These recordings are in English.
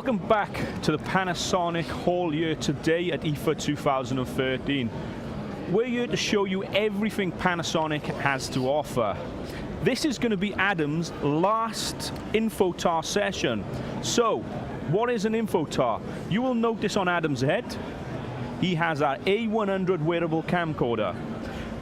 Welcome back to the Panasonic haul here today at IFA 2013. We're here to show you everything Panasonic has to offer. This is going to be Adam's last Infotar session. So, what is an Infotar? You will notice on Adam's head, he has our A100 wearable camcorder.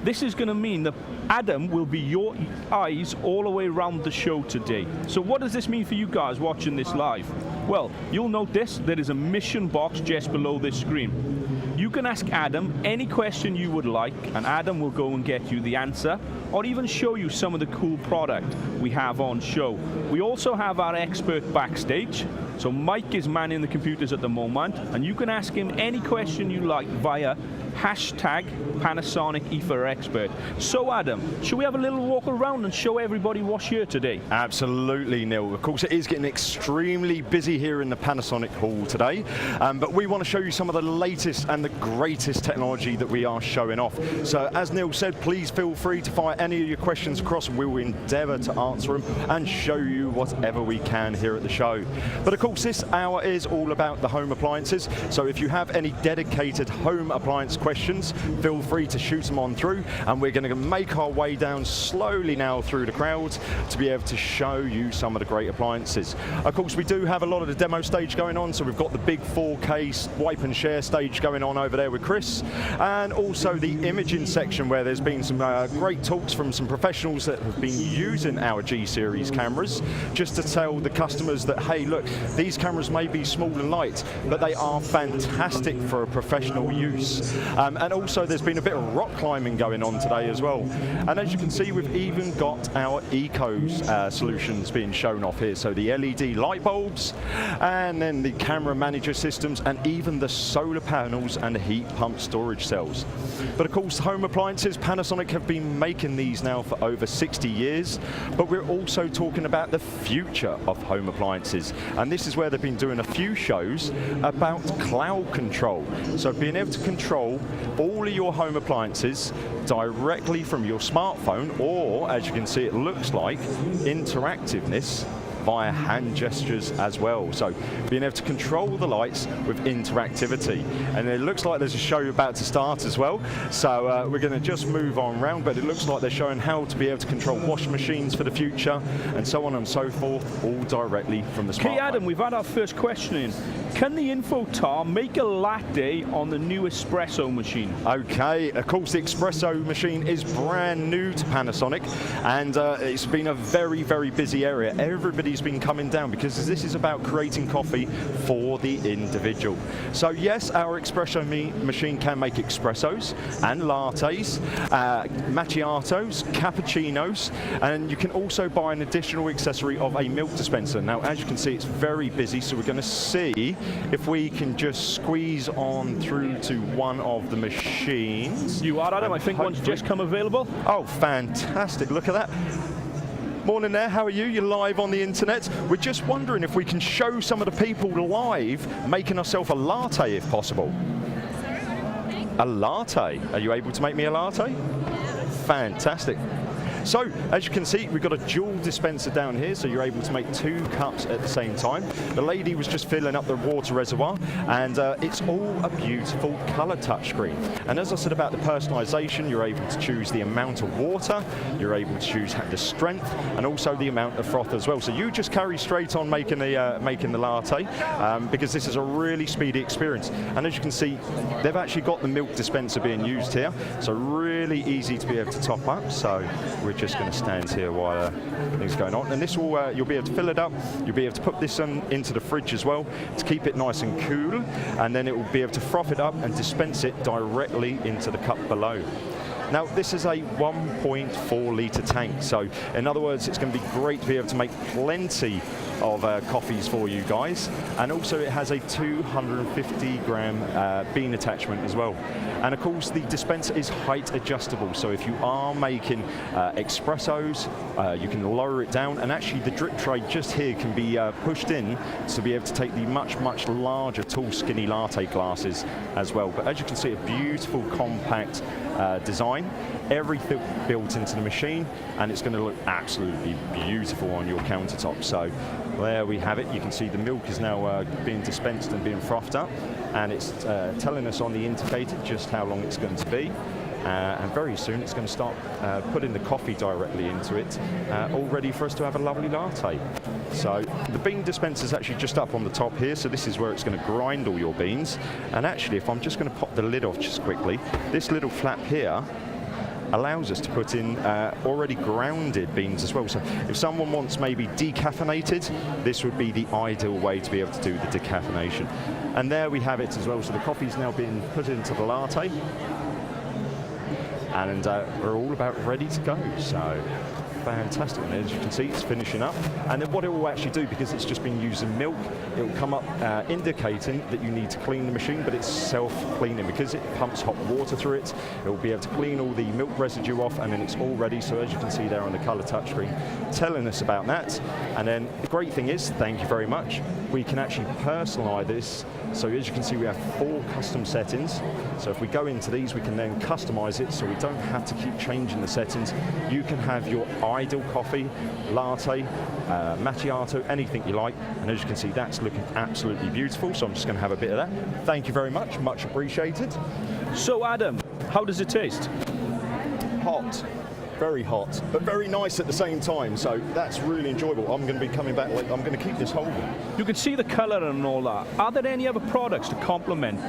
This is going to mean that Adam will be your eyes all the way around the show today. So what does this mean for you guys watching this live? Well, you'll notice there is a mission box just below this screen. You can ask Adam any question you would like, and Adam will go and get you the answer, or even show you some of the cool product we have on show. We also have our expert backstage. So Mike is manning the computers at the moment, and you can ask him any question you like via hashtag Panasonic IFA Expert. So Adam, should we have a little walk around and show everybody what's here today? Absolutely, Neil. Of course, it is getting extremely busy here in the Panasonic hall today, but we want to show you some of the latest and the greatest technology that we are showing off. So as Neil said, please feel free to fire any of your questions across, and we will endeavour to answer them and show you whatever we can here at the show. But of course, this hour is all about the home appliances, so if you have any dedicated home appliance questions, feel free to shoot them on through, and we're going to make our way down slowly now through the crowd to be able to show you some of the great appliances. Of course, we do have a lot of the demo stage going on, so we've got the big 4K wipe and share stage going on over there with Chris, and also the imaging section where there's been some great talks from some professionals that have been using our G-Series cameras, just to tell the customers that, hey, look, these cameras may be small and light, but they are fantastic for a professional use. And also there's been a bit of rock climbing going on today as well. And as you can see, we've even got our eco solutions being shown off here. So the LED light bulbs, and then the camera manager systems, and even the solar panels and the heat pump storage cells. But of course, home appliances, Panasonic have been making these now for over 60 years, but we're also talking about the future of home appliances. And this is where they've been doing a few shows about cloud control. So being able to control all of your home appliances directly from your smartphone, or as you can see, it looks like interactiveness via hand gestures as well. So being able to control the lights with interactivity. And it looks like there's a show about to start as well. So we're going to just move on round, but it looks like they're showing how to be able to control washing machines for the future, and so on and so forth, all directly from the smartphone. Okay, Adam, we've had our first question in. Can the Infotar make a latte on the new espresso machine? Okay, of course the espresso machine is brand new to Panasonic, and it's been a very, very busy area. Everybody's been coming down because this is about creating coffee for the individual. So yes, our espresso machine can make espressos and lattes, macchiatos, cappuccinos, and you can also buy an additional accessory of a milk dispenser. Now, as you can see, it's very busy, so we're going to see if we can just squeeze on through to one of the machines. You are, Adam. I think one's just come available. Oh, fantastic. Look at that. Morning there, how are you? You're live on the internet. We're just wondering if we can show some of the people live making ourselves a latte if possible. A latte? Are you able to make me a latte? Fantastic. So, as you can see, we've got a dual dispenser down here, so you're able to make 2 cups at the same time. The lady was just filling up the water reservoir, and it's all a beautiful colour touchscreen. And as I said about the personalisation, you're able to choose the amount of water, you're able to choose the strength, and also the amount of froth as well. So you just carry straight on making the latte, because this is a really speedy experience. And as you can see, they've actually got the milk dispenser being used here, so really easy to be able to top up. So we're just going to stand here while things are going on, and this will you'll be able to fill it up. You'll be able to put this into the fridge as well to keep it nice and cool, and then it will be able to froth it up and dispense it directly into the cup below. Now, this is a 1.4 litre tank, so in other words, it's going to be great to be able to make plenty of coffees for you guys, and also it has a 250 gram bean attachment as well. And of course, the dispenser is height adjustable, so if you are making espressos, you can lower it down, and actually the drip tray just here can be pushed in to be able to take the much, much larger tall skinny latte glasses as well. But as you can see, a beautiful compact design, everything built into the machine, and it's going to look absolutely beautiful on your countertop. So there we have it. You can see the milk is now being dispensed and being frothed up, and it's telling us on the indicator just how long it's going to be. And very soon it's going to start putting the coffee directly into it, all ready for us to have a lovely latte. So the bean dispenser is actually just up on the top here, so this is where it's going to grind all your beans. And actually, if I'm just going to pop the lid off just quickly, this little flap here allows us to put in already grounded beans as well. So if someone wants maybe decaffeinated, this would be the ideal way to be able to do the decaffeination. And there we have it as well. So the coffee's now being put into the latte, and we're all about ready to go. So fantastic. And as you can see, it's finishing up. And then what it will actually do, because it's just been using milk, it will come up indicating that you need to clean the machine, but it's self-cleaning. Because it pumps hot water through it, it will be able to clean all the milk residue off, and then it's all ready. So as you can see there on the color touchscreen, telling us about that. And then the great thing is, thank you very much, we can actually personalize this. So as you can see, we have 4 custom settings. So if we go into these, we can then customize it, so we don't have to keep changing the settings. You can have your ideal coffee, latte, macchiato, anything you like. And as you can see, that's looking absolutely beautiful. So I'm just going to have a bit of that. Thank you very much, much appreciated. So Adam, how does it taste? Hot. Very hot, but very nice at the same time, so that's really enjoyable. I'm going to be coming back, I'm going to keep this holding. You can see the color and all that. Are there any other products to complement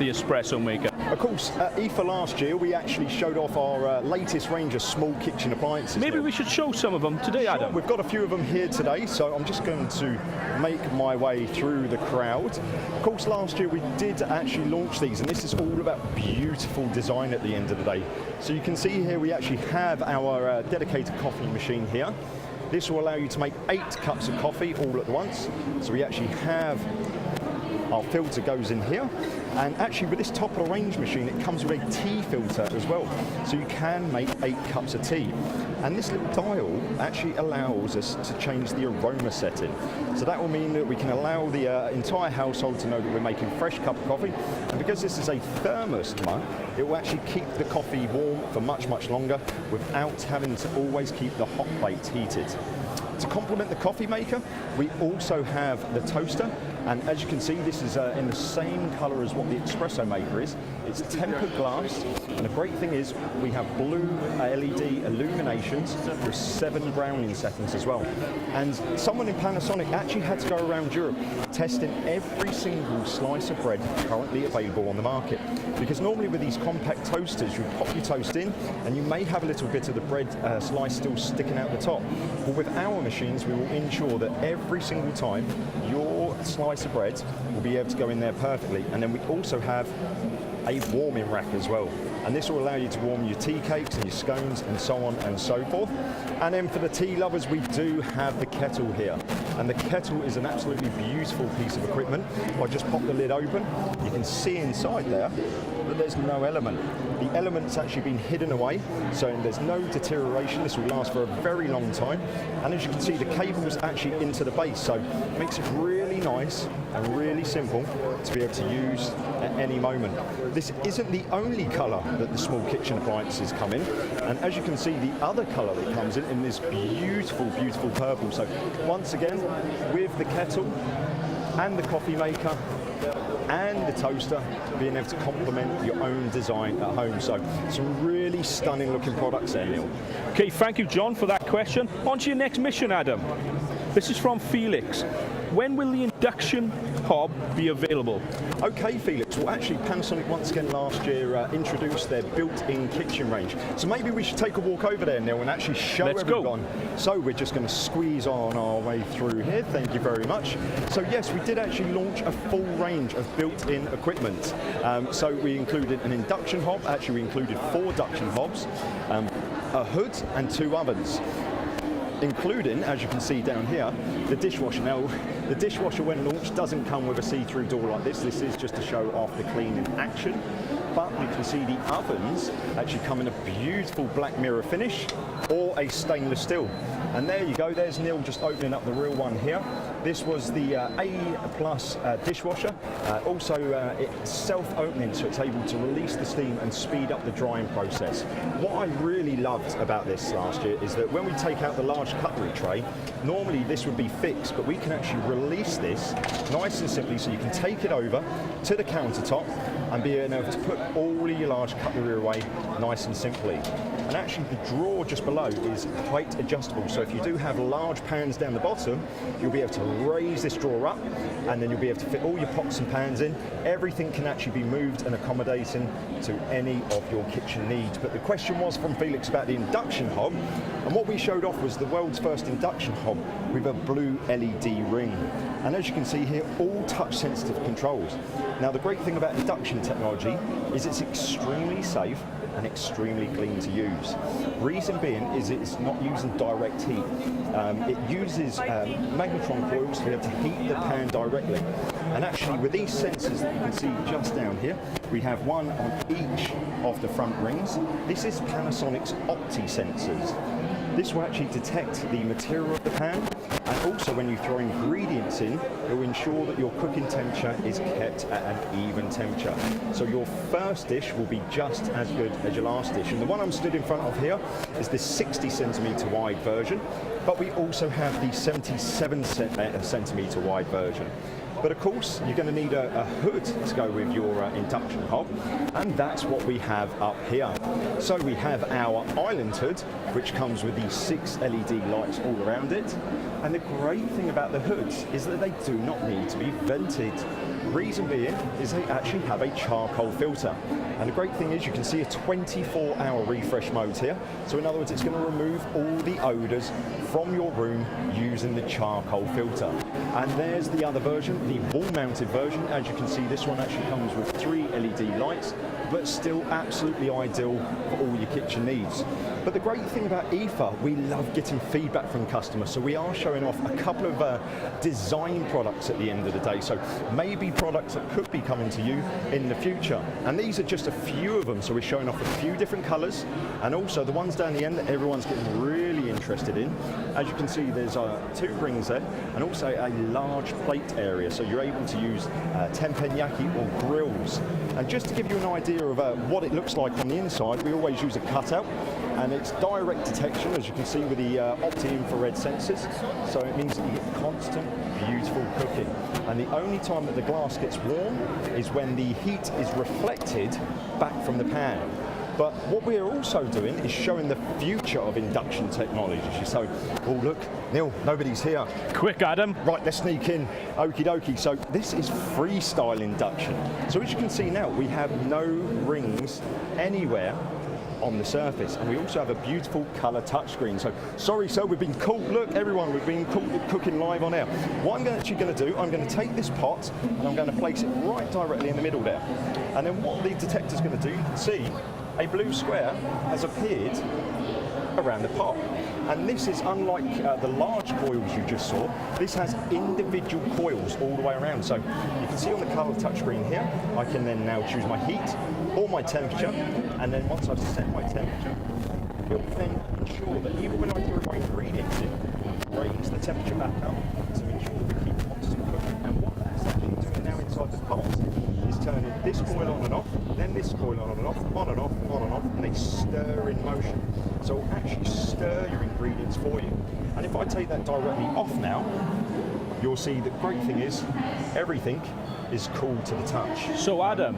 the espresso maker? Of course, at IFA last year, we actually showed off our latest range of small kitchen appliances. Maybe we should show some of them today, Adam. We've got a few of them here today, so I'm just going to make my way through the crowd. Of course, last year we did actually launch these, and this is all about beautiful design at the end of the day. So you can see here we actually have our dedicated coffee machine here. This will allow you to make 8 cups of coffee all at once. So we actually have our filter goes in here, and actually with this top of the range machine it comes with a tea filter as well, so you can make 8 cups of tea. And this little dial actually allows us to change the aroma setting, so that will mean that we can allow the entire household to know that we're making a fresh cup of coffee. And because this is a thermos mug, it will actually keep the coffee warm for much longer without having to always keep the hot plates heated. To complement the coffee maker, we also have the toaster, and as you can see, this is in the same color as what the espresso maker is. It's tempered glass, and the great thing is we have blue LED illuminations with 7 browning settings as well. And someone in Panasonic actually had to go around Europe testing every single slice of bread currently available on the market. Because normally with these compact toasters, you pop your toast in, and you may have a little bit of the bread slice still sticking out the top. But with our machines, we will ensure that every single time your slice of bread will be able to go in there perfectly. And then we also have a warming rack as well, and this will allow you to warm your tea cakes and your scones and so on and so forth. And then for the tea lovers, we do have the kettle here, and the kettle is an absolutely beautiful piece of equipment. If I just pop the lid open, you can see inside there that there's no element. The element's actually been hidden away, so there's no deterioration. This will last for a very long time. And as you can see, the cable's actually into the base, so it makes it really nice and really simple to be able to use at any moment. This isn't the only colour that the small kitchen appliances come in, and as you can see, the other colour that comes in this beautiful purple. So once again, with the kettle and the coffee maker and the toaster, being able to complement your own design at home. So some really stunning looking products there, Neil. Okay, thank you, John, for that question. On to your next mission, Adam. This is from Felix. When will the induction hob be available? Okay, Felix. Well, actually, Panasonic once again last year introduced their built-in kitchen range. So maybe we should take a walk over there, Neil, and actually show everyone. So we're just going to squeeze on our way through here. Thank you very much. So yes, we did actually launch a full range of built-in equipment. So we included an induction hob. Actually, we included 4 induction hobs, a hood, and 2 ovens, including, as you can see down here, the dishwasher. Now, the dishwasher when launched doesn't come with a see-through door like this. This is just to show off the clean in action. but you can see the ovens actually come in a beautiful black mirror finish or a stainless steel. And there you go, there's Neil just opening up the real one here. This was the A+ dishwasher. Also, it's self-opening, so it's able to release the steam and speed up the drying process. What I really loved about this last year is that when we take out the large cutlery tray, normally this would be fixed, but we can actually release this nice and simply, so you can take it over to the countertop and be able to put all of your large cutlery away nice and simply. And actually the drawer just below is height adjustable, so if you do have large pans down the bottom, you'll be able to raise this drawer up, and then you'll be able to fit all your pots and pans in. Everything can actually be moved and accommodating to any of your kitchen needs. But the question was from Felix about the induction hob, and what we showed off was the world's first induction hob with a blue LED ring. And as you can see here, all touch sensitive controls. Now the great thing about induction technology is it's extremely safe and extremely clean to use. Reason being is it's not using direct heat. It uses magnetron coils to be able to heat the pan directly. And actually with these sensors that you can see just down here, we have one on each of the front rings. This is Panasonic's Opti sensors. This will actually detect the material of the pan, and also when you throw ingredients in, it will ensure that your cooking temperature is kept at an even temperature. So your first dish will be just as good as your last dish. And the one I'm stood in front of here is the 60 centimetre wide version, but we also have the 77 centimetre wide version. But of course, you're going to need a hood to go with your induction hob, and that's what we have up here. So we have our island hood, which comes with these 6 LED lights all around it. And the great thing about the hoods is that they do not need to be vented. Reason being is they actually have a charcoal filter. And the great thing is you can see a 24-hour refresh mode here. So in other words, it's going to remove all the odours from your room using the charcoal filter. And there's the other version, the wall-mounted version. As you can see, this one actually comes with 3 LED lights, but still absolutely ideal for all your kitchen needs. But the great thing about IFA, we love getting feedback from customers. So we are showing off a couple of design products at the end of the day. So maybe products that could be coming to you in the future. And these are just a few of them. So we're showing off a few different colours, and also the ones down the end that everyone's getting really interested in. As you can see, there's 2 rings there, and also a large plate area. So you're able to use teppanyaki or grills. And just to give you an idea of what it looks like on the inside, we always use a cutout, and it's direct detection, as you can see, with the opti-infrared sensors. So it means that you get constant, beautiful cooking. And the only time that the glass gets warm is when the heat is reflected back from the pan. But what we're also doing is showing the future of induction technology. So, oh look, Neil, nobody's here. Quick, Adam. Right, let's sneak in. Okie dokie. So this is freestyle induction. So as you can see now, we have no rings anywhere on the surface, and we also have a beautiful colour touchscreen. So sorry, sir, we've been caught. Look, everyone, we've been caught cooking live on air. What I'm actually going to do, I'm going to take this pot and I'm going to place it right directly in the middle there. And then what the detector's going to do, you can see a blue square has appeared around the pot. And this is unlike the large coils you just saw. This has individual coils all the way around. So you can see on the colour touchscreen here, I can then now choose my heat or my temperature. And then once I've set my temperature, it will then ensure that even when I throw my ingredients in, raise the temperature back up to ensure that we keep constant cooking. And what that's actually doing now inside the pot is turning this coil on and off, then this coil on and off, on and off, on and off, and they stir in motion. So it'll actually stir your ingredients for you. And if I take that directly off now, you'll see the great thing is everything is cool to the touch. So Adam,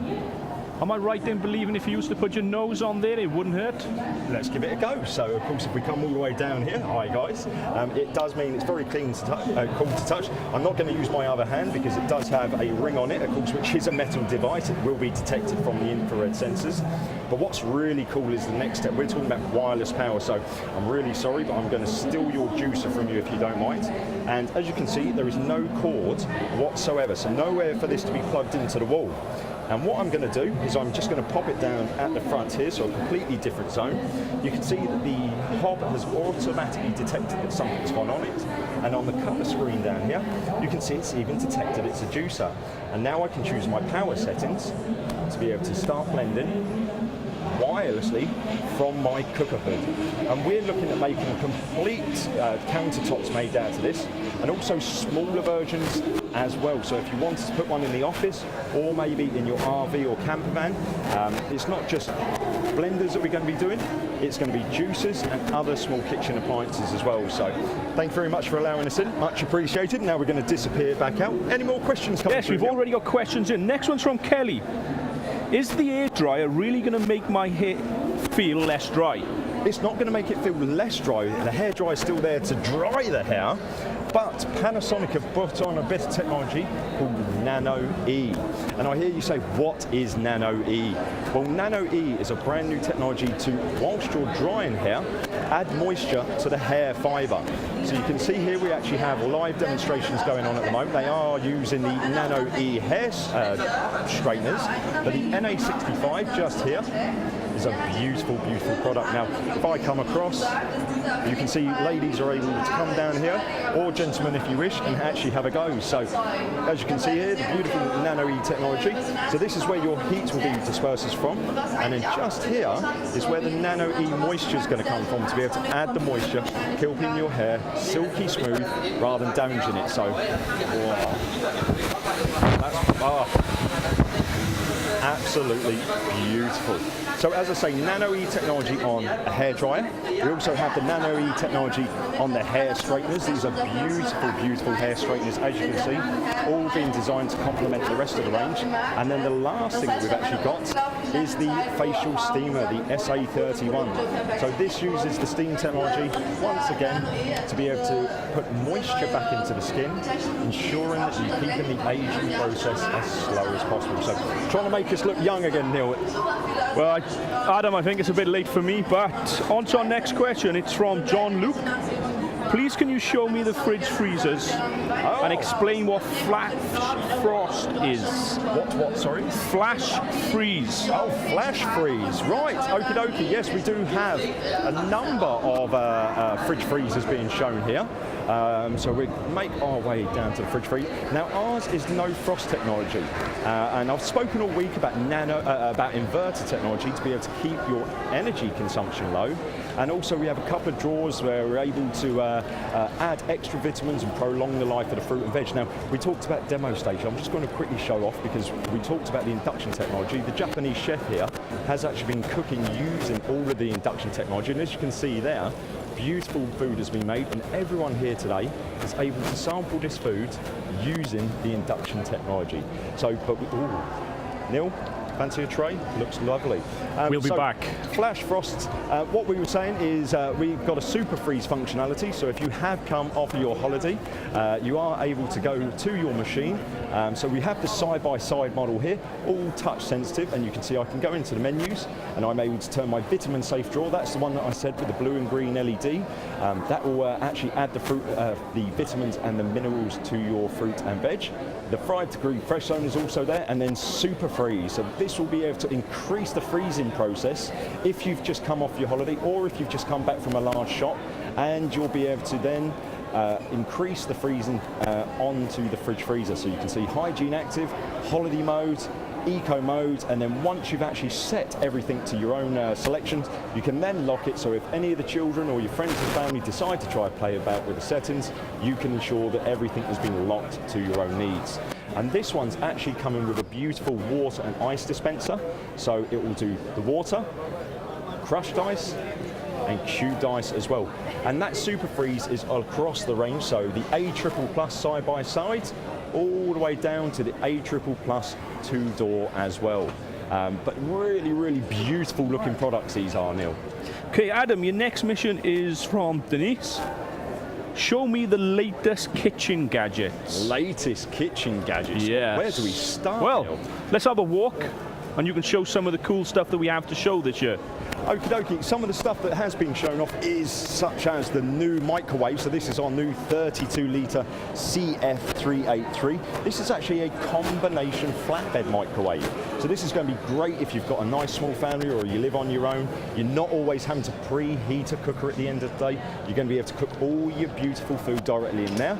am I right in believing if you used to put your nose on there, it wouldn't hurt? Let's give it a go. So of course, if we come all the way down here, hi guys, it does mean it's very clean to touch, cool to touch. I'm not going to use my other hand because it does have a ring on it, of course, which is a metal device. It will be detected from the infrared sensors. But what's really cool is the next step. We're talking about wireless power, so I'm really sorry, but I'm going to steal your juicer from you if you don't mind. And as you can see, there is no cord whatsoever, so nowhere for this to be plugged into the wall. And what I'm going to do is I'm just going to pop it down at the front here, so a completely different zone. You can see that the hob has automatically detected that something's gone on it. And on the colour screen down here, you can see it's even detected it's a juicer. And now I can choose my power settings to to be able to start blending wirelessly from my cooker hood. And we're looking at making complete countertops made out of this, and also smaller versions as well. So if you wanted to put one in the office or maybe in your RV or camper van, it's not just blenders that we're going to be doing, it's going to be juicers and other small kitchen appliances as well. So thank you very much for allowing us in, much appreciated. Now we're going to disappear back out. Any more questions coming through? Yes, we've already got questions in. Next one's from Kelly. Is the air dryer really going to make my hair feel less dry? It's not going to make it feel less dry. The hair dryer is still there to dry the hair, but Panasonic have put on a bit of technology called Nano E. And I hear you say, what is Nano E? Well, Nano E is a brand new technology to, whilst you're drying hair, add moisture to the hair fibre. So you can see here we actually have live demonstrations going on at the moment. They are using the Nano E hair straighteners, but the NA65 just here is a beautiful, beautiful product. Now, if I come across, you can see ladies are able to come down here, or gentlemen if you wish, and actually have a go. So, as you can see here, the beautiful Nano E technology. So this is where your heat will be dispersed from, and then just here is where the Nano E moisture is going to come from to be able to add the moisture, keeping your hair silky smooth rather than damaging it. So, wow. Absolutely beautiful. So as I say, Nano E technology on a hairdryer. We also have the Nano E technology on the hair straighteners. These are beautiful, beautiful hair straighteners, as you can see, all being designed to complement the rest of the range. And then the last thing that we've actually got is the facial steamer, the SA31. So this uses the steam technology, once again, to be able to put moisture back into the skin, ensuring that you're keeping the aging process as slow as possible. So trying to make us look young again, Neil. Well, Adam, I think it's a bit late for me, but on to our next question. It's from John Luke. Please can you show me the fridge freezers and explain what flash frost is? What, sorry? Flash freeze. Oh, flash freeze, right, okie dokie. Yes, we do have a number of fridge freezers being shown here. So we make our way down to the fridge freeze. Now ours is no frost technology, and I've spoken all week about about inverter technology to be able to keep your energy consumption low. And also we have a couple of drawers where we're able to add extra vitamins and prolong the life of the fruit and veg. Now we talked about demo stage. I'm just going to quickly show off because we talked about the induction technology. The Japanese chef here has actually been cooking using all of the induction technology, and as you can see there, beautiful food has been made, and everyone here today is able to sample this food using the induction technology. So, Neil, fancy a tray? Looks lovely. We'll be back. Flash frost, what we were saying is we've got a super freeze functionality, so if you have come off of your holiday, you are able to go to your machine. So we have the side-by-side model here, all touch sensitive, and you can see I can go into the menus and I'm able to turn my vitamin safe drawer. That's the one that I said with the blue and green LED. That will actually add the fruit, the vitamins and the minerals to your fruit and veg. The 5-degree fresh zone is also there, and then super freeze. So this will be able to increase the freezing process if you've just come off your holiday or if you've just come back from a large shop, and you'll be able to then increase the freezing onto the fridge freezer. So you can see hygiene active, holiday mode, eco mode, and then once you've actually set everything to your own selections, you can then lock it, so if any of the children or your friends and family decide to try and play about with the settings, you can ensure that everything has been locked to your own needs. And this one's actually coming with a beautiful water and ice dispenser, so it will do the water, crushed ice, and cubed ice as well. And that super freeze is across the range, so the A++ side by side, all the way down to the A++ 2-door as well. But really, really beautiful looking products these are, Neil. Okay, Adam, your next mission is from Denise. Show me the latest kitchen gadgets. Latest kitchen gadgets? Yes. Where do we start, Well, Neil? let's have a walk and you can show some of the cool stuff that we have to show this year. Okie dokie, some of the stuff that has been shown off is such as the new microwave. So this is our new 32-litre CF383. This is actually a combination flatbed microwave. So this is going to be great if you've got a nice small family or you live on your own. You're not always having to preheat a cooker at the end of the day. You're going to be able to cook all your beautiful food directly in there.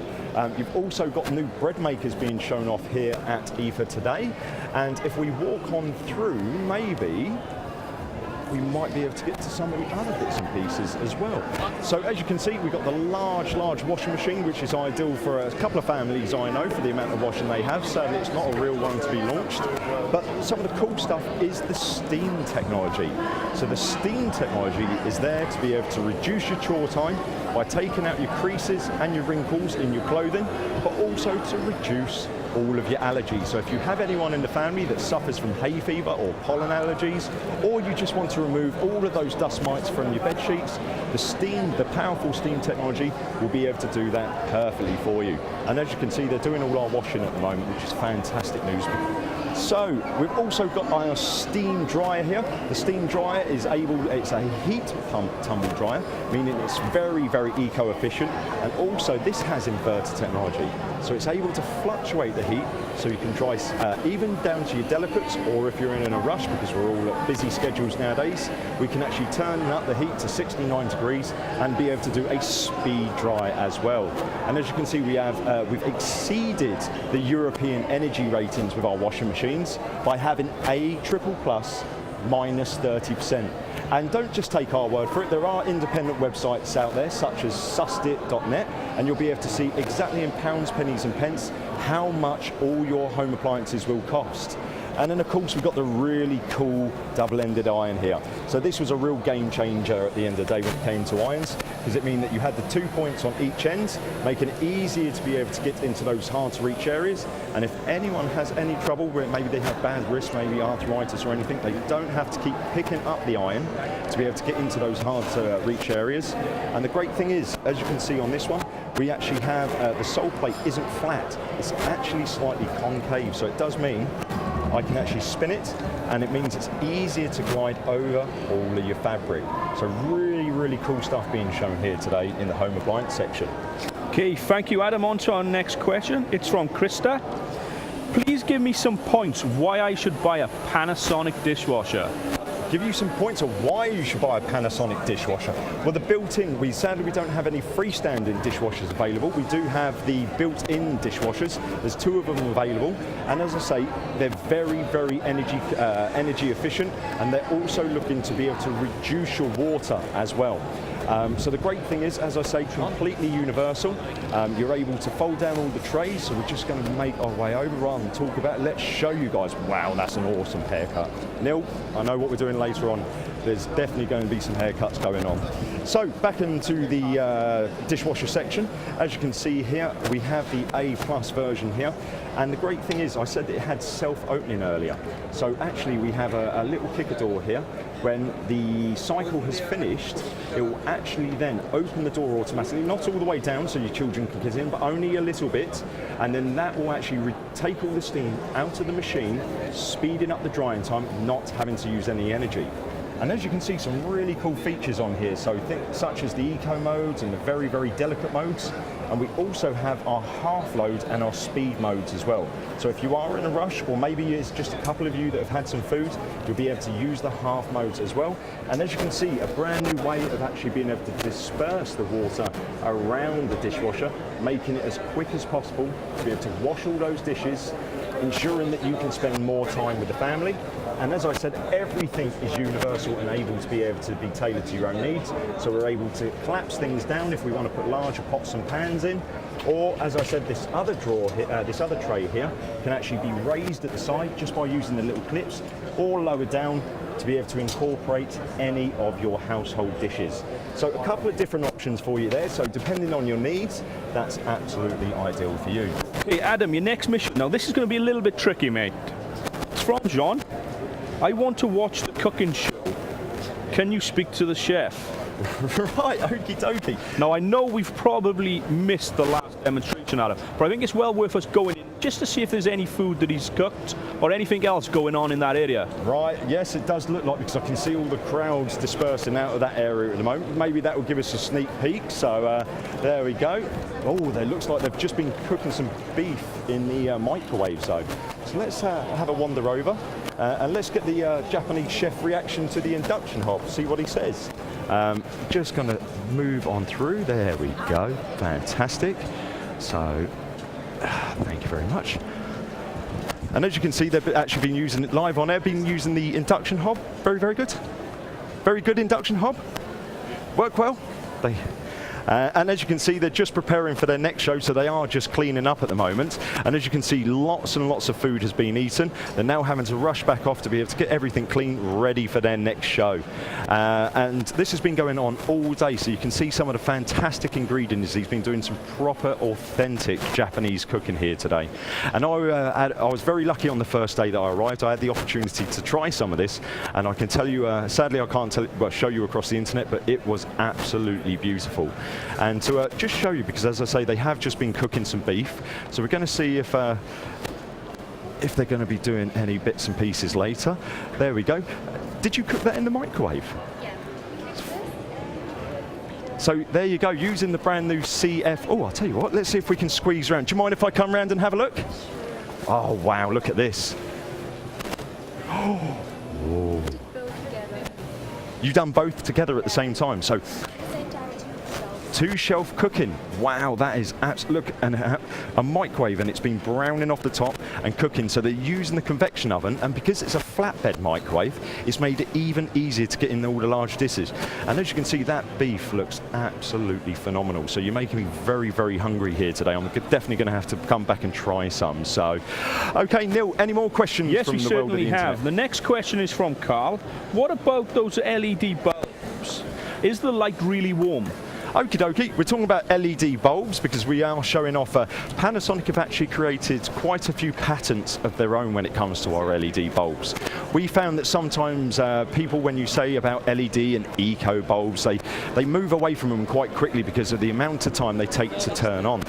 You've also got new bread makers being shown off here at IFA today. And if we walk on through, maybe we might be able to get to some of the other bits and pieces as well. So as you can see, we've got the large washing machine, which is ideal for a couple of families I know for the amount of washing they have. Sadly, it's not a real one to be launched. But some of the cool stuff is the steam technology. So the steam technology is there to be able to reduce your chore time by taking out your creases and your wrinkles in your clothing, but also to reduce all of your allergies. So if you have anyone in the family that suffers from hay fever or pollen allergies, or you just want to remove all of those dust mites from your bed sheets, the powerful steam technology will be able to do that perfectly for you. And as you can see, they're doing all our washing at the moment, which is fantastic news. So we've also got our steam dryer here. The steam dryer it's a heat pump tumble dryer, meaning it's very, very eco-efficient. And also this has inverter technology. So it's able to fluctuate the heat so you can dry even down to your delicates, or if you're in a rush, because we're all at busy schedules nowadays, we can actually turn up the heat to 69 degrees and be able to do a speed dry as well. And as you can see, we've exceeded the European energy ratings with our washing machines by having A++ minus 30%. And don't just take our word for it, there are independent websites out there such as sustit.net, and you'll be able to see exactly in pounds, pennies and pence how much all your home appliances will cost. And then of course we've got the really cool double-ended iron here. So this was a real game changer at the end of the day when it came to irons, because it meant that you had the 2 points on each end, making it easier to be able to get into those hard to reach areas. And if anyone has any trouble where maybe they have bad wrists, maybe arthritis or anything, they don't have to keep picking up the iron to be able to get into those hard to reach areas. And the great thing is, as you can see on this one, we actually have the sole plate isn't flat, it's actually slightly concave. So it does mean I can actually spin it, and it means it's easier to glide over all of your fabric. So really, really cool stuff being shown here today in the home appliance section. Okay, thank you, Adam. On to our next question. It's from Krista. Please give me some points why I should buy a Panasonic dishwasher. Give you some points of why you should buy a Panasonic dishwasher. Well, the built-in, sadly we don't have any freestanding dishwashers available. We do have the built-in dishwashers. There's 2 of them available, and as I say, they're very, very energy efficient, and they're also looking to be able to reduce your water as well. So the great thing is, as I say, completely universal. You're able to fold down all the trays, so we're just going to make our way over rather than talk about it. Let's show you guys. Wow, that's an awesome haircut. Neil, I know what we're doing later on. There's definitely going to be some haircuts going on. So back into the dishwasher section. As you can see here, we have the A+ version here. And the great thing is, I said that it had self-opening earlier. So actually we have a little kicker door here. When the cycle has finished, it will actually then open the door automatically, not all the way down so your children can get in, but only a little bit. And then that will actually take all the steam out of the machine, speeding up the drying time, not having to use any energy. And as you can see, some really cool features on here, so such as the eco modes and the very, very delicate modes. And we also have our half load and our speed modes as well. So if you are in a rush, or maybe it's just a couple of you that have had some food, you'll be able to use the half modes as well. And as you can see, a brand new way of actually being able to disperse the water around the dishwasher, making it as quick as possible to be able to wash all those dishes, ensuring that you can spend more time with the family. And as I said, everything is universal and able to be tailored to your own needs. So we're able to collapse things down if we want to put larger pots and pans in. Or, as I said, this other tray here can actually be raised at the side just by using the little clips, or lowered down to be able to incorporate any of your household dishes. So a couple of different options for you there. So depending on your needs, that's absolutely ideal for you. Hey Adam, your next mission. Now this is going to be a little bit tricky, mate. It's from John. I want to watch the cooking show. Can you speak to the chef? Right, okie dokie. Now I know we've probably missed the last demonstration, Adam, but I think it's well worth us going in just to see if there's any food that he's cooked or anything else going on in that area. Right, yes, it does look like, because I can see all the crowds dispersing out of that area at the moment. Maybe that will give us a sneak peek. So there we go. Oh, it looks like they've just been cooking some beef in the microwave zone. So let's have a wander over and let's get the Japanese chef reaction to the induction hob, see what he says. Just going to move on through. There we go. Fantastic. So, thank you very much. And as you can see, they've actually been using it live on air, been using the induction hob. Very, very good. Very good induction hob. Work well. And as you can see, they're just preparing for their next show, so they are just cleaning up at the moment. And as you can see, lots and lots of food has been eaten. They're now having to rush back off to be able to get everything clean, ready for their next show. And this has been going on all day, so you can see some of the fantastic ingredients. He's been doing some proper, authentic Japanese cooking here today. And I was very lucky on the first day that I arrived. I had the opportunity to try some of this, and I can tell you, sadly I can't show you across the internet, but it was absolutely beautiful. And to just show you, because as I say, they have just been cooking some beef, so we're going to see if they're going to be doing any bits and pieces later. There we go. Did you cook that in the microwave? Yeah. So there you go, using the brand new CF. Oh, I'll tell you what, let's see if we can squeeze around. Do you mind if I come round and have a look? Oh, wow, look at this. Oh. Whoa. You've done both together at the same time. So 2-shelf cooking. Wow, that is absolute. Look, and a microwave, and it's been browning off the top and cooking. So they're using the convection oven, and because it's a flatbed microwave, it's made it even easier to get in all the large dishes. And as you can see, that beef looks absolutely phenomenal. So you're making me very, very hungry here today. I'm definitely going to have to come back and try some. So, okay, Neil, any more questions yes, from the world of the internet? Yes, we certainly have. The next question is from Carl. What about those LED bulbs? Is the light really warm? Okie dokie, we're talking about LED bulbs because we are showing off. Panasonic have actually created quite a few patents of their own when it comes to our LED bulbs. We found that sometimes people, when you say about LED and eco bulbs, they move away from them quite quickly because of the amount of time they take to turn on.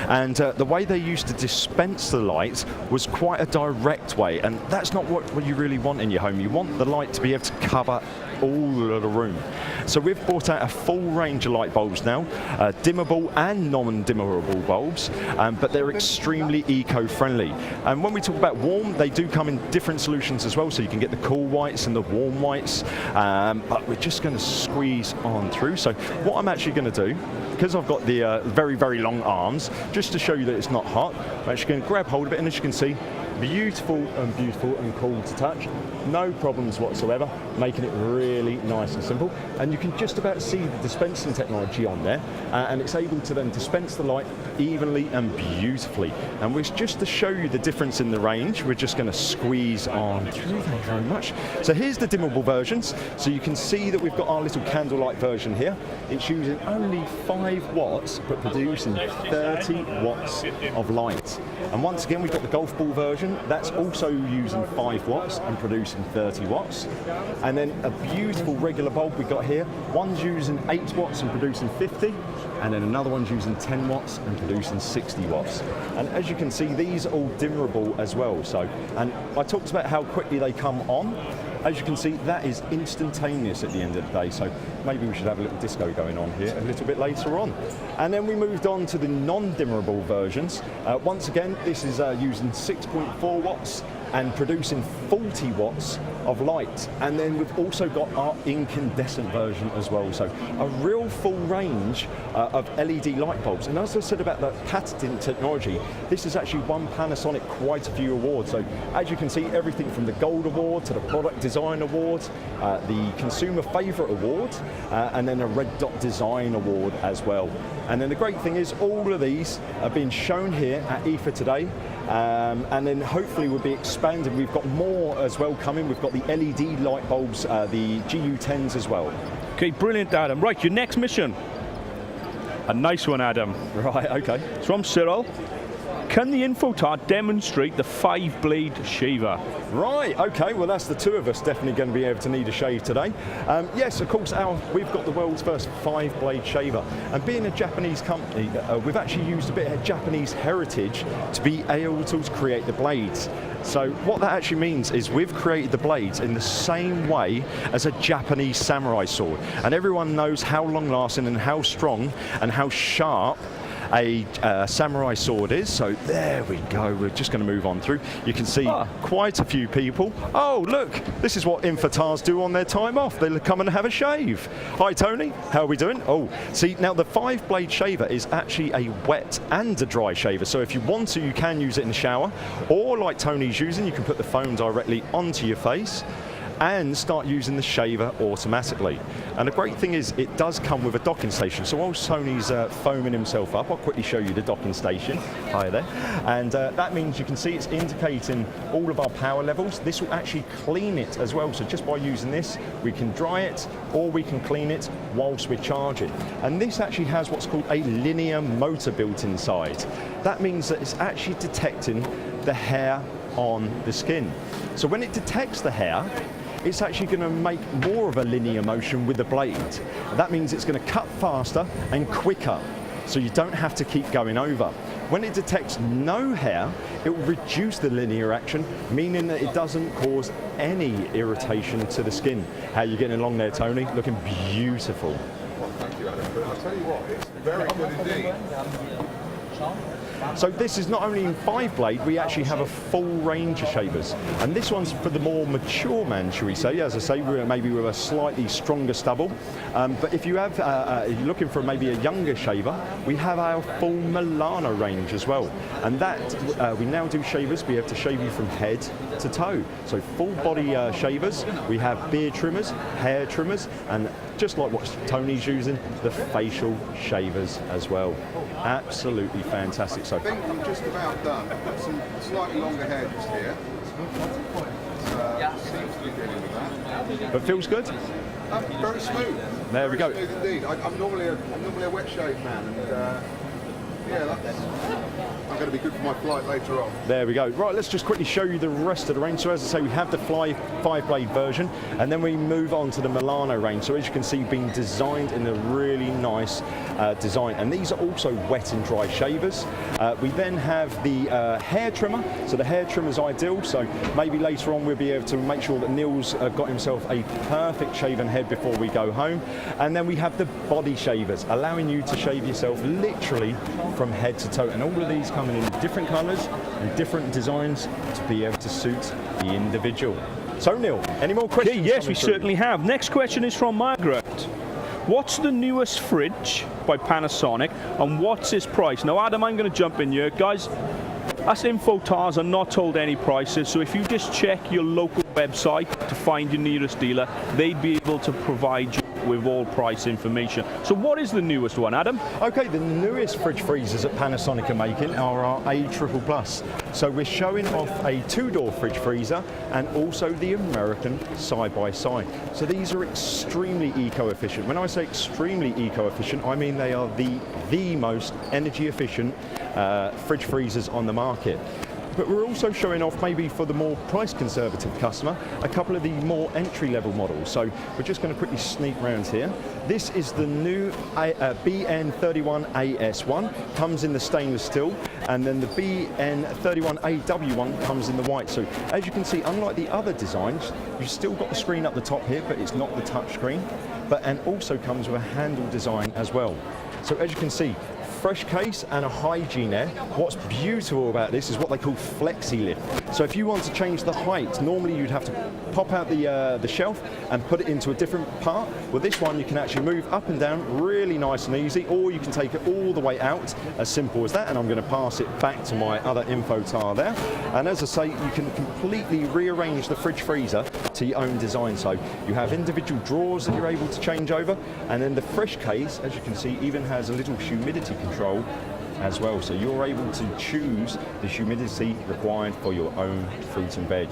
And the way they used to dispense the light was quite a direct way, and that's not what you really want in your home. You want the light to be able to cover all of the room. So we've brought out a full range of light bulbs now, dimmable and non-dimmable bulbs, but they're extremely eco-friendly. And when we talk about warm, they do come in different solutions as well, so you can get the cool whites and the warm whites, but we're just going to squeeze on through. So what I'm actually going to do, because I've got the very, very long arms, just to show you that it's not hot, I'm actually going to grab hold of it, and as you can see, beautiful and cool to touch. No problems whatsoever, making it really nice and simple. And you can just about see the dispensing technology on there, and it's able to then dispense the light evenly and beautifully. And just to show you the difference in the range, we're just going to squeeze on through. Thank you very much. So here's the dimmable versions. So you can see that we've got our little candlelight version here. It's using only 5 watts, but producing 30 watts of light. And once again, we've got the golf ball version. That's also using 5 watts and producing 30 watts. And then a beautiful regular bulb we've got here. One's using 8 watts and producing 50, and then another one's using 10 watts and producing 60 watts. And as you can see, these are all dimmable as well. So, and I talked about how quickly they come on. As you can see, that is instantaneous at the end of the day, so maybe we should have a little disco going on here a little bit later on. And then we moved on to the non-dimmable versions. Once again, this is using 6.4 watts and producing 40 watts of light. And then we've also got our incandescent version as well. So a real full range of LED light bulbs. And as I said about the patenting technology, this has actually won Panasonic quite a few awards. So as you can see, everything from the Gold Award to the Product Design Award, the Consumer Favourite Award, and then a Red Dot Design Award as well. And then the great thing is all of these are being shown here at IFA today. And then hopefully we'll be expanding. We've got more as well coming. We've got the LED light bulbs, the GU10s as well. Okay, brilliant, Adam. Right, your next mission. A nice one, Adam. Right, okay. It's from Cyril. Can the Infotar demonstrate the 5-blade shaver? Right, okay, well that's the two of us definitely going to be able to need a shave today. Yes, of course, we've got the world's first 5-blade shaver. And being a Japanese company, we've actually used a bit of Japanese heritage to be able to create the blades. So what that actually means is we've created the blades in the same way as a Japanese samurai sword. And everyone knows how long-lasting and how strong and how sharp a samurai sword is. So there we go. We're just going to move on through. You can see quite a few people. Oh, look, this is what Infotars do on their time off. They come and have a shave. Hi, Tony. How are we doing? Oh, see, now the 5-blade shaver is actually a wet and a dry shaver. So if you want to, you can use it in the shower, or like Tony's using, you can put the foam directly onto your face and start using the shaver automatically. And the great thing is it does come with a docking station. So while Tony's foaming himself up, I'll quickly show you the docking station. Hi there. And that means you can see it's indicating all of our power levels. This will actually clean it as well. So just by using this, we can dry it or we can clean it whilst we charge it. And this actually has what's called a linear motor built inside. That means that it's actually detecting the hair on the skin. So when it detects the hair, it's actually going to make more of a linear motion with the blade. That means it's going to cut faster and quicker, so you don't have to keep going over. When it detects no hair, it will reduce the linear action, meaning that it doesn't cause any irritation to the skin. How are you getting along there, Tony? Looking beautiful. Well, thank you, Adam. But I'll tell you what, it's very good indeed. So this is not only in 5-blade, we actually have a full range of shavers. And this one's for the more mature man, shall we say. As I say, maybe with a slightly stronger stubble. But if you have, if you're looking for maybe a younger shaver, we have our full Milano range as well. And that, we now do shavers, we have to shave you from head to toe. So full body shavers, we have beard trimmers, hair trimmers, and just like what Tony's using, the facial shavers as well. Absolutely fantastic. So I think I'm just about done. I've got some slightly longer hair just here. Seems to be dealing with that. but feels good. Very smooth. There we go. Very smooth indeed. I'm normally a wet shave man, and yeah, that's going to be good for my flight later on. There we go. Right, let's just quickly show you the rest of the range. So as I say, we have the 5-blade version, and then we move on to the Milano range. So as you can see, being designed in a really nice design. And these are also wet and dry shavers. We then have the hair trimmer. So the hair trimmer is ideal. So maybe later on we'll be able to make sure that Neil's got himself a perfect shaven head before we go home. And then we have the body shavers, allowing you to shave yourself literally from head to toe. And all of these come in different colours and different designs to be able to suit the individual. So Neil, any more questions? Okay, yes, we certainly have. Next question is from Margaret. What's the newest fridge by Panasonic and what's its price? Now Adam, I'm going to jump in here. Guys, us Infotars are not told any prices, so if you just check your local website to find your nearest dealer, they'd be able to provide you with all price information. So what is the newest one, Adam? Okay, the newest fridge freezers that Panasonic are making are our A+++. So we're showing off a 2-door fridge freezer and also the American side-by-side. So these are extremely eco-efficient. When I say extremely eco-efficient, I mean they are the most energy-efficient fridge freezers on the market. But we're also showing off, maybe for the more price-conservative customer, a couple of the more entry-level models. So we're just going to quickly sneak around here. This is the new BN31AS1, comes in the stainless steel, and then the BN31AW1 comes in the white. So as you can see, unlike the other designs, you've still got the screen up the top here, but it's not the touch screen, and also comes with a handle design as well. So as you can see, fresh case and a hygiene air. What's beautiful about this is what they call flexi lift. So if you want to change the height, normally you'd have to pop out the shelf and put it into a different part. Well, this one you can actually move up and down really nice and easy, or you can take it all the way out, as simple as that. And I'm going to pass it back to my other Infotar there. And as I say, you can completely rearrange the fridge freezer to your own design. So you have individual drawers that you're able to change over, and then the fresh case, as you can see, even has a little humidity control as well, so you're able to choose the humidity required for your own fruit and veg.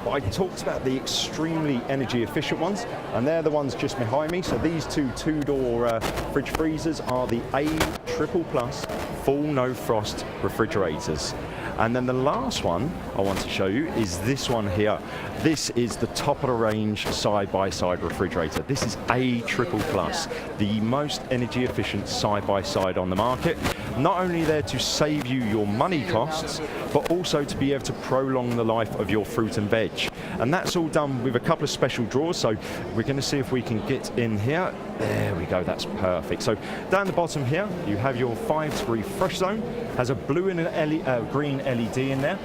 But I talked about the extremely energy efficient ones, and they're the ones just behind me. So these two-door fridge freezers are the A+++ full no frost refrigerators. And then the last one I want to show you is this one here. This is the top of the range side-by-side refrigerator. This is A+++, the most energy efficient side-by-side on the market. Not only there to save you your money costs, but also to be able to prolong the life of your fruit and veg. and that's all done with a couple of special drawers. So we're going to see if we can get in here. There we go, that's perfect. So down the bottom here, you have your 5-degree fresh zone. Has a blue and a green LED in there.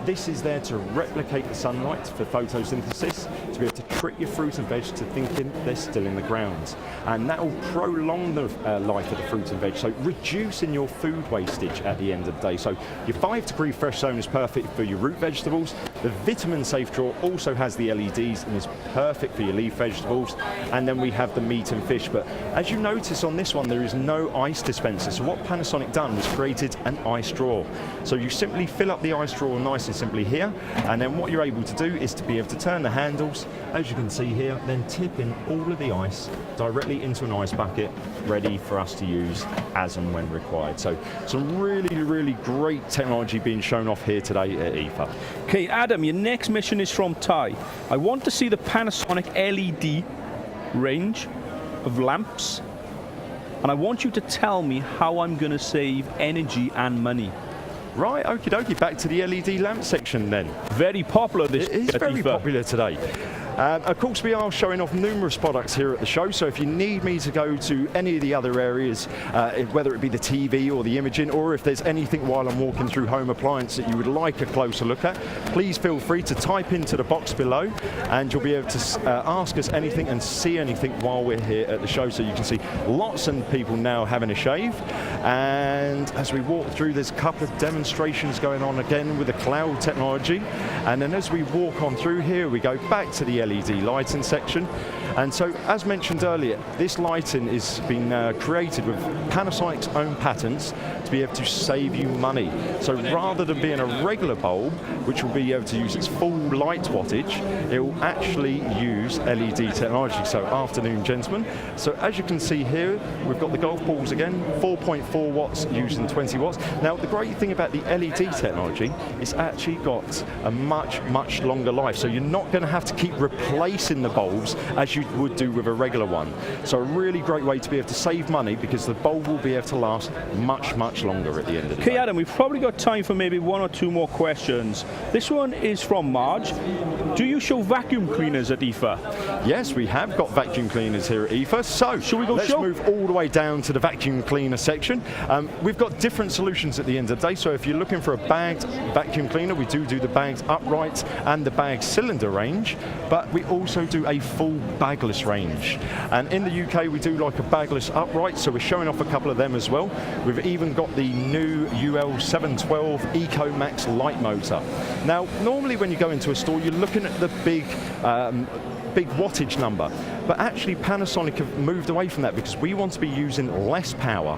This is there to replicate the sunlight for photosynthesis, to be able to trick your fruit and veg to thinking they're still in the ground. And that will prolong the life of the fruit and veg, so reducing your food wastage at the end of the day. So your 5-degree fresh zone is perfect for your root vegetables. The vitamin safe drawer also has the LEDs and is perfect for your leaf vegetables. And then we have the meat and fish. But as you notice on this one, there is no ice dispenser. So what Panasonic done was created an ice drawer. So you simply fill up the ice drawer nice and simply here, and then what you're able to do is to be able to turn the handles, as you can see here, then tip in all of the ice directly into an ice bucket, ready for us to use as and when required. So some really, really great technology being shown off here today at IFA. Okay, Adam, your next mission is from Ty. I want to see the Panasonic LED range of lamps, and I want you to tell me how I'm going to save energy and money. Right, okie dokie, back to the LED lamp section then. Very popular this year. It is very popular today. Of course, we are showing off numerous products here at the show, so if you need me to go to any of the other areas, whether it be the TV or the imaging, or if there's anything while I'm walking through home appliance that you would like a closer look at, please feel free to type into the box below, and you'll be able to ask us anything and see anything while we're here at the show. So you can see lots of people now having a shave, and as we walk through, there's a couple of demonstrations going on again with the cloud technology, and then as we walk on through here, we go back to the LED lighting section. And so, as mentioned earlier, this lighting is been created with Panasonic's own patents to be able to save you money. So rather than being a regular bulb, which will be able to use its full light wattage, it will actually use LED technology. So afternoon, gentlemen. So as you can see here, we've got the golf balls again, 4.4 watts using 20 watts. Now the great thing about the LED technology, it's actually got a much, much longer life. So you're not going to have to keep replacing the bulbs as you would do with a regular one. So a really great way to be able to save money, because the bulb will be able to last much, much longer at the end of the day. Okay, Adam, we've probably got time for maybe one or two more questions. This one is from Marge. Do you show vacuum cleaners at IFA? Yes, we have got vacuum cleaners here at IFA. So shall we go let's move all the way down to the vacuum cleaner section. We've got different solutions at the end of the day. So if you're looking for a bagged vacuum cleaner, we do the bagged upright and the bagged cylinder range, but we also do a full bagless range. And in the UK, we do like a bagless upright, so we're showing off a couple of them as well. We've even got the new UL712 Eco Max light motor. Now, normally when you go into a store, you're looking at the big wattage number, but actually Panasonic have moved away from that because we want to be using less power.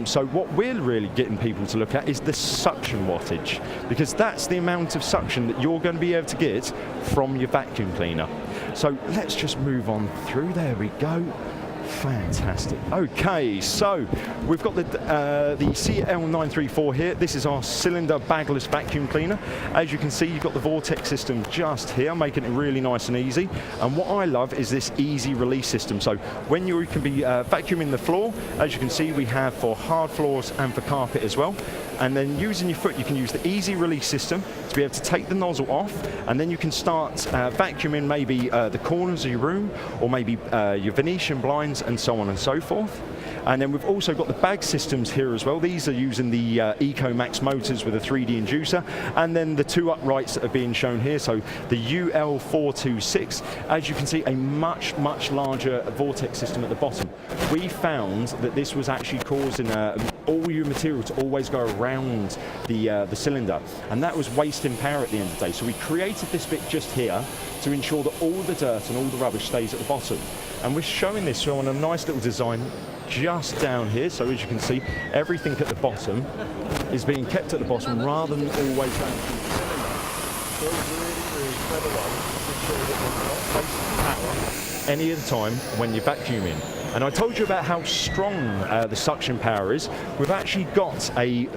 So what we're really getting people to look at is the suction wattage, because that's the amount of suction that you're going to be able to get from your vacuum cleaner. So let's just move on through. There we go. Fantastic. Okay, so we've got the CL934 here. This is our cylinder bagless vacuum cleaner. As you can see, you've got the vortex system just here, making it really nice and easy. And what I love is this easy release system. So when you can be vacuuming the floor, as you can see, we have for hard floors and for carpet as well. And then using your foot, you can use the easy release system to be able to take the nozzle off, and then you can start vacuuming maybe the corners of your room, or maybe your Venetian blinds, and so on and so forth. And then we've also got the bag systems here as well. These are using the Eco Max motors with a 3D inducer, and then the two uprights that are being shown here. So the UL426, as you can see, a much, much larger vortex system at the bottom. We found that this was actually causing all your material to always go around the cylinder, and that was wasting power at the end of the day. So we created this bit just here to ensure that all the dirt and all the rubbish stays at the bottom. And we're showing this on a nice little design just down here. So as you can see, everything at the bottom is being kept at the bottom rather than always going through the cylinder. So it's really clever way to ensure that you're not wasting power any of the time when you're vacuuming. And I told you about how strong the suction power is. We've actually got a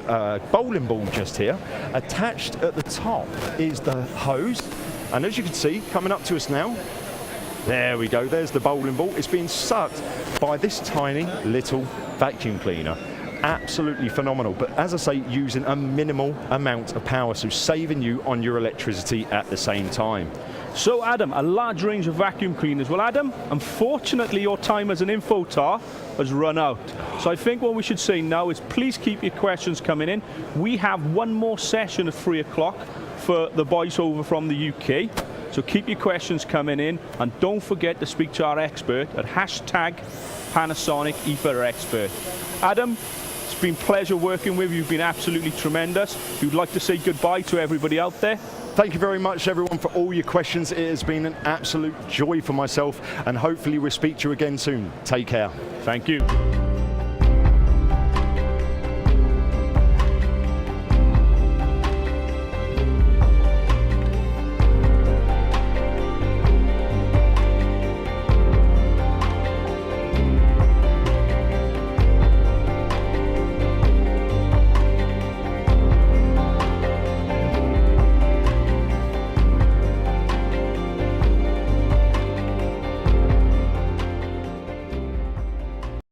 bowling ball just here. Attached at the top is the hose. And as you can see, coming up to us now, there we go, there's the bowling ball. It's being sucked by this tiny little vacuum cleaner. Absolutely phenomenal, but as I say, using a minimal amount of power, so saving you on your electricity at the same time. So Adam, a large range of vacuum cleaners. Well Adam, unfortunately your time as an Infotar has run out. So I think what we should say now is please keep your questions coming in. We have one more session at 3 o'clock for the boys over from the UK. So keep your questions coming in, and don't forget to speak to our expert at hashtag Panasonic IFA expert. Adam, it's been a pleasure working with you. You've been absolutely tremendous. If you'd like to say goodbye to everybody out there. Thank you very much, everyone, for all your questions. It has been an absolute joy for myself, and hopefully we'll speak to you again soon. Take care. Thank you.